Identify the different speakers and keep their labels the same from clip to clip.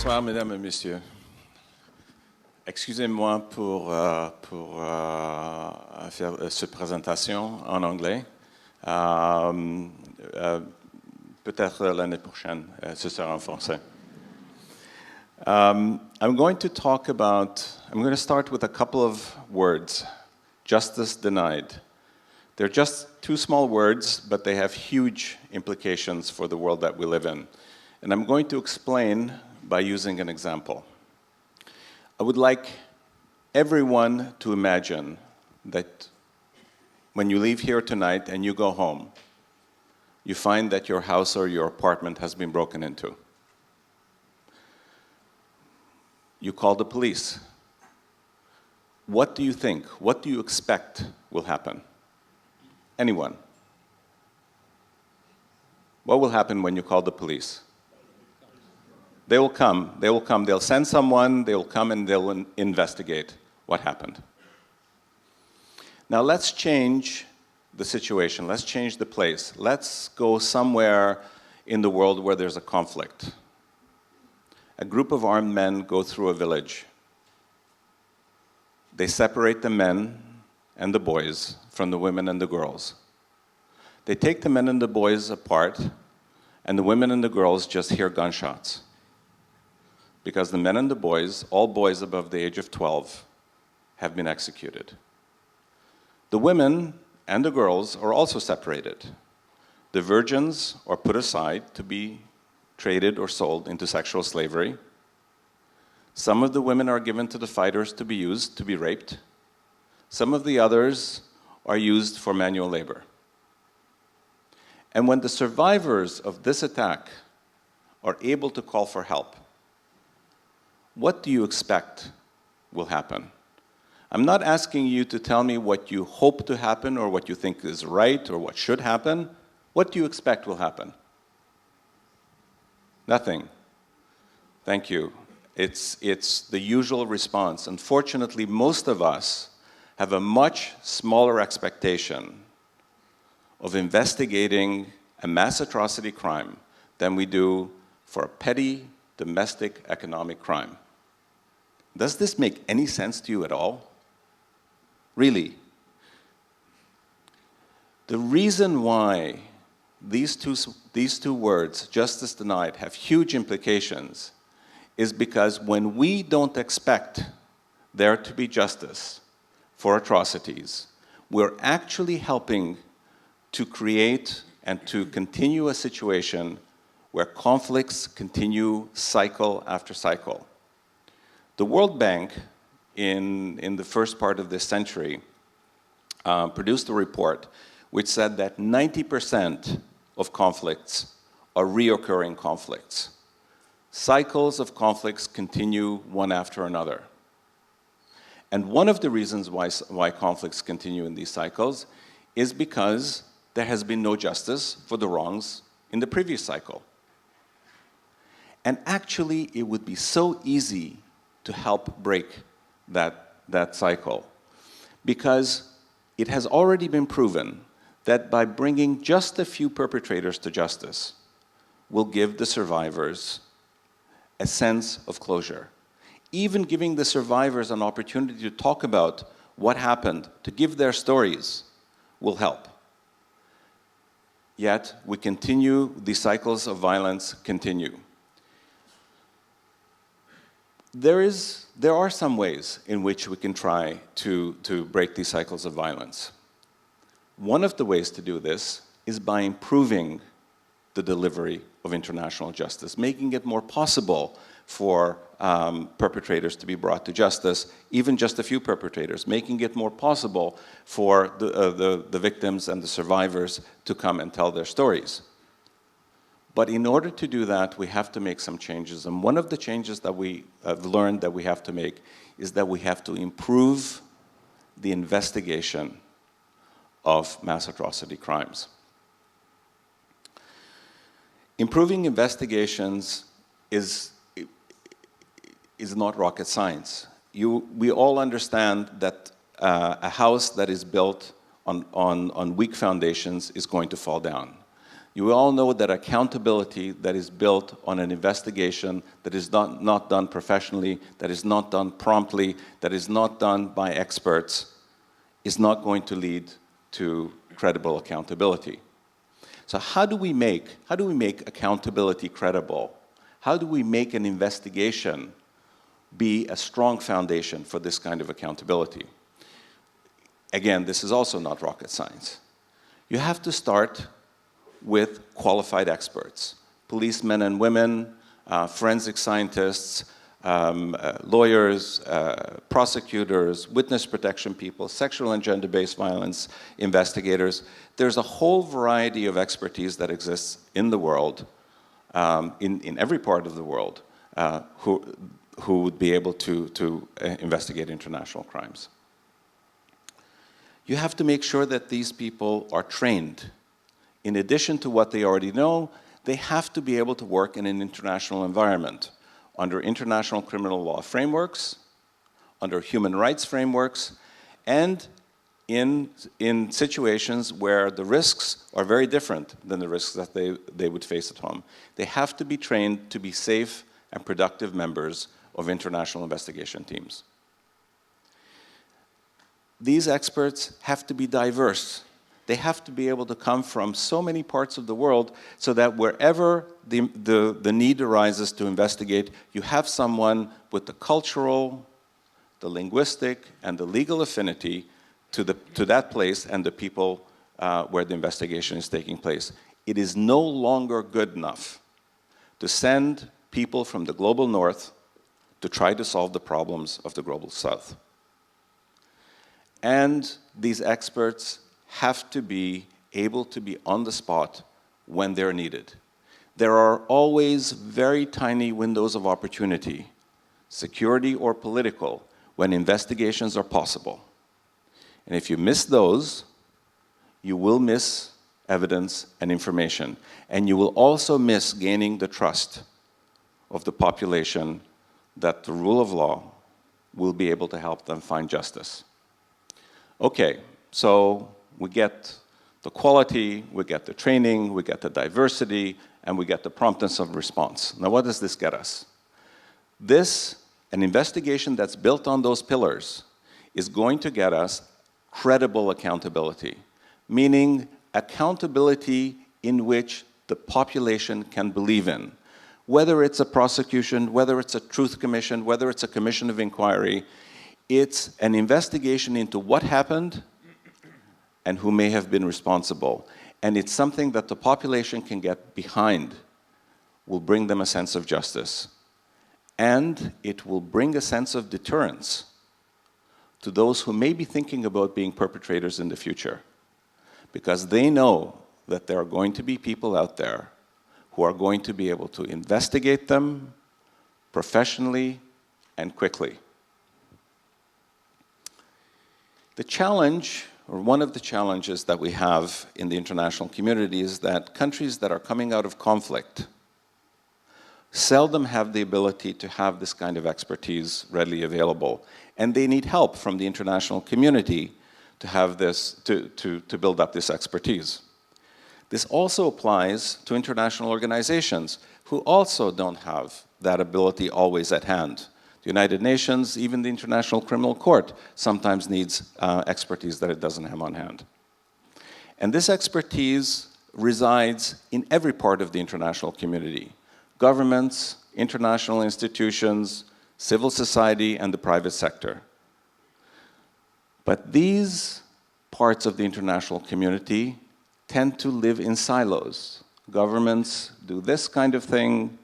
Speaker 1: Bonsoir, mesdames et messieurs. Excusez-moi pour faire cette présentation en anglais. Peut-être l'année prochaine, ce sera en français. I'm going to start with a couple of words. Justice denied. They're just two small words, but they have huge implications for the world that we live in. And I'm going to explain by using an example. I would like everyone to imagine that when you leave here tonight and you go home, you find that your house or your apartment has been broken into. You call the police. What do you think? What do you expect will happen? Anyone? What will happen when you call the police? They will come. They'll send someone, they'll come and they'll investigate what happened. Now let's change the situation. Let's change the place. Let's go somewhere in the world where there's a conflict. A group of armed men go through a village. They separate the men and the boys from the women and the girls. They take the men and the boys apart, and the women and the girls just hear gunshots. Because the men and the boys, all boys above the age of 12, have been executed. The women and the girls are also separated. The virgins are put aside to be traded or sold into sexual slavery. Some of the women are given to the fighters to be used, to be raped. Some of the others are used for manual labor. And when the survivors of this attack are able to call for help, what do you expect will happen? I'm not asking you to tell me what you hope to happen or what you think is right or what should happen. What do you expect will happen? Nothing. Thank you. It's the usual response. Unfortunately, most of us have a much smaller expectation of investigating a mass atrocity crime than we do for a petty domestic economic crime. Does this make any sense to you at all? Really? The reason why these two words, justice denied, have huge implications is because when we don't expect there to be justice for atrocities, we're actually helping to create and to continue a situation where conflicts continue cycle after cycle. The World Bank, in the first part of this century, produced a report which said that 90% of conflicts are reoccurring conflicts. Cycles of conflicts continue one after another. And one of the reasons why conflicts continue in these cycles is because there has been no justice for the wrongs in the previous cycle. And actually, it would be so easy to help break that cycle, because it has already been proven that by bringing just a few perpetrators to justice will give the survivors a sense of closure. Even giving the survivors an opportunity to talk about what happened, to give their stories, will help. Yet, we continue, the cycles of violence continue. There are some ways in which we can try to break these cycles of violence. One of the ways to do this is by improving the delivery of international justice, making it more possible for perpetrators to be brought to justice, even just a few perpetrators, making it more possible for the victims and the survivors to come and tell their stories. But in order to do that, we have to make some changes. And one of the changes that we have learned that we have to make is that we have to improve the investigation of mass atrocity crimes. Improving investigations is not rocket science. We all understand that a house that is built on weak foundations is going to fall down. You all know that accountability that is built on an investigation that is not done professionally, that is not done promptly, that is not done by experts, is not going to lead to credible accountability. So how do we make accountability credible? How do we make an investigation be a strong foundation for this kind of accountability? Again, this is also not rocket science. You have to start with qualified experts, policemen and women, forensic scientists, lawyers, prosecutors, witness protection people, sexual and gender-based violence investigators. There's a whole variety of expertise that exists in the world, in every part of the world, who would be able to investigate international crimes. You have to make sure that these people are trained. In addition to what they already know, they have to be able to work in an international environment, under international criminal law frameworks, under human rights frameworks, and in situations where the risks are very different than the risks that they would face at home. They have to be trained to be safe and productive members of international investigation teams. These experts have to be diverse. They have to be able to come from so many parts of the world so that wherever the need arises to investigate, you have someone with the cultural, the linguistic, and the legal affinity to that place and the people where the investigation is taking place. It is no longer good enough to send people from the global north to try to solve the problems of the global south. And these experts have to be able to be on the spot when they're needed. There are always very tiny windows of opportunity, security or political, when investigations are possible. And if you miss those, you will miss evidence and information. And you will also miss gaining the trust of the population that the rule of law will be able to help them find justice. Okay, so we get the quality, we get the training, we get the diversity, and we get the promptness of response. Now, what does this get us? An investigation that's built on those pillars is going to get us credible accountability, meaning accountability in which the population can believe in. Whether it's a prosecution, whether it's a truth commission, whether it's a commission of inquiry, it's an investigation into what happened and who may have been responsible. And it's something that the population can get behind, will bring them a sense of justice. And it will bring a sense of deterrence to those who may be thinking about being perpetrators in the future, because they know that there are going to be people out there who are going to be able to investigate them professionally and quickly. The challenge, or one of the challenges that we have in the international community, is that countries that are coming out of conflict seldom have the ability to have this kind of expertise readily available. And they need help from the international community to have this, to build up this expertise. This also applies to international organizations who also don't have that ability always at hand. The United Nations, even the International Criminal Court, sometimes needs expertise that it doesn't have on hand. And this expertise resides in every part of the international community: governments, international institutions, civil society, and the private sector. But these parts of the international community tend to live in silos. Governments do this kind of thing,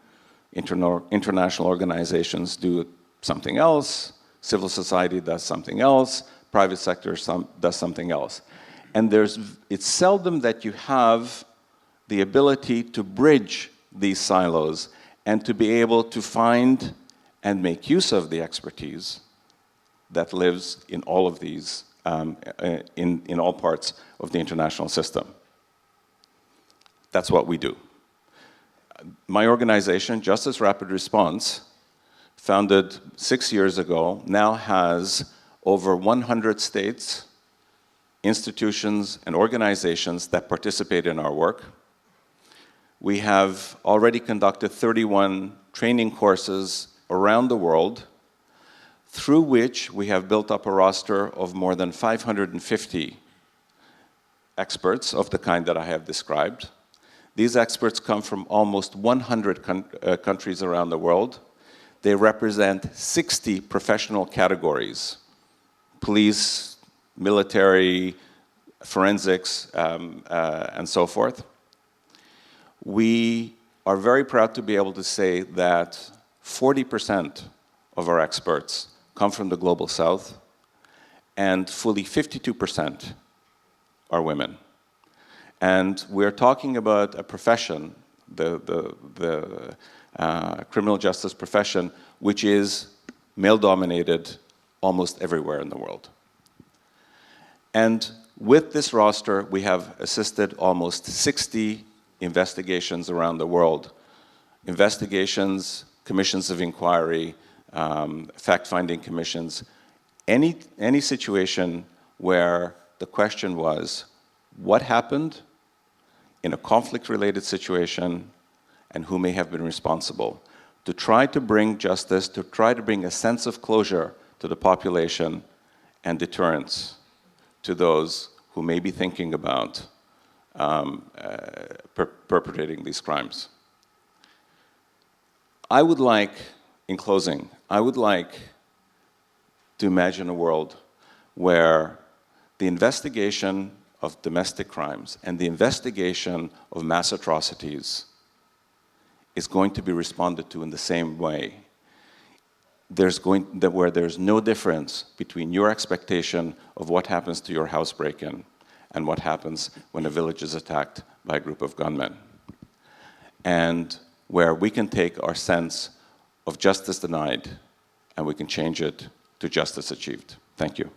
Speaker 1: international organizations do something else, civil society does something else, private sector does something else. And it's seldom that you have the ability to bridge these silos and to be able to find and make use of the expertise that lives in all of these, in all parts of the international system. That's what we do. My organization, Justice Rapid Response, founded 6 years ago, now has over 100 states, institutions, and organizations that participate in our work. We have already conducted 31 training courses around the world, through which we have built up a roster of more than 550 experts of the kind that I have described. These experts come from almost 100 countries around the world. They represent 60 professional categories: police, military, forensics, and so forth. We are very proud to be able to say that 40% of our experts come from the Global South, and fully 52% are women. And we're talking about a profession, the criminal justice profession, which is male-dominated almost everywhere in the world. And with this roster, we have assisted almost 60 investigations around the world. Investigations, commissions of inquiry, fact-finding commissions, any situation where the question was, what happened in a conflict-related situation and who may have been responsible? To try to bring justice, to try to bring a sense of closure to the population and deterrence to those who may be thinking about perpetrating these crimes. I would like, in closing, I would like to imagine a world where the investigation of domestic crimes and the investigation of mass atrocities is going to be responded to in the same way. Where there's no difference between your expectation of what happens to your house break-in and what happens when a village is attacked by a group of gunmen. And where we can take our sense of justice denied and we can change it to justice achieved. Thank you.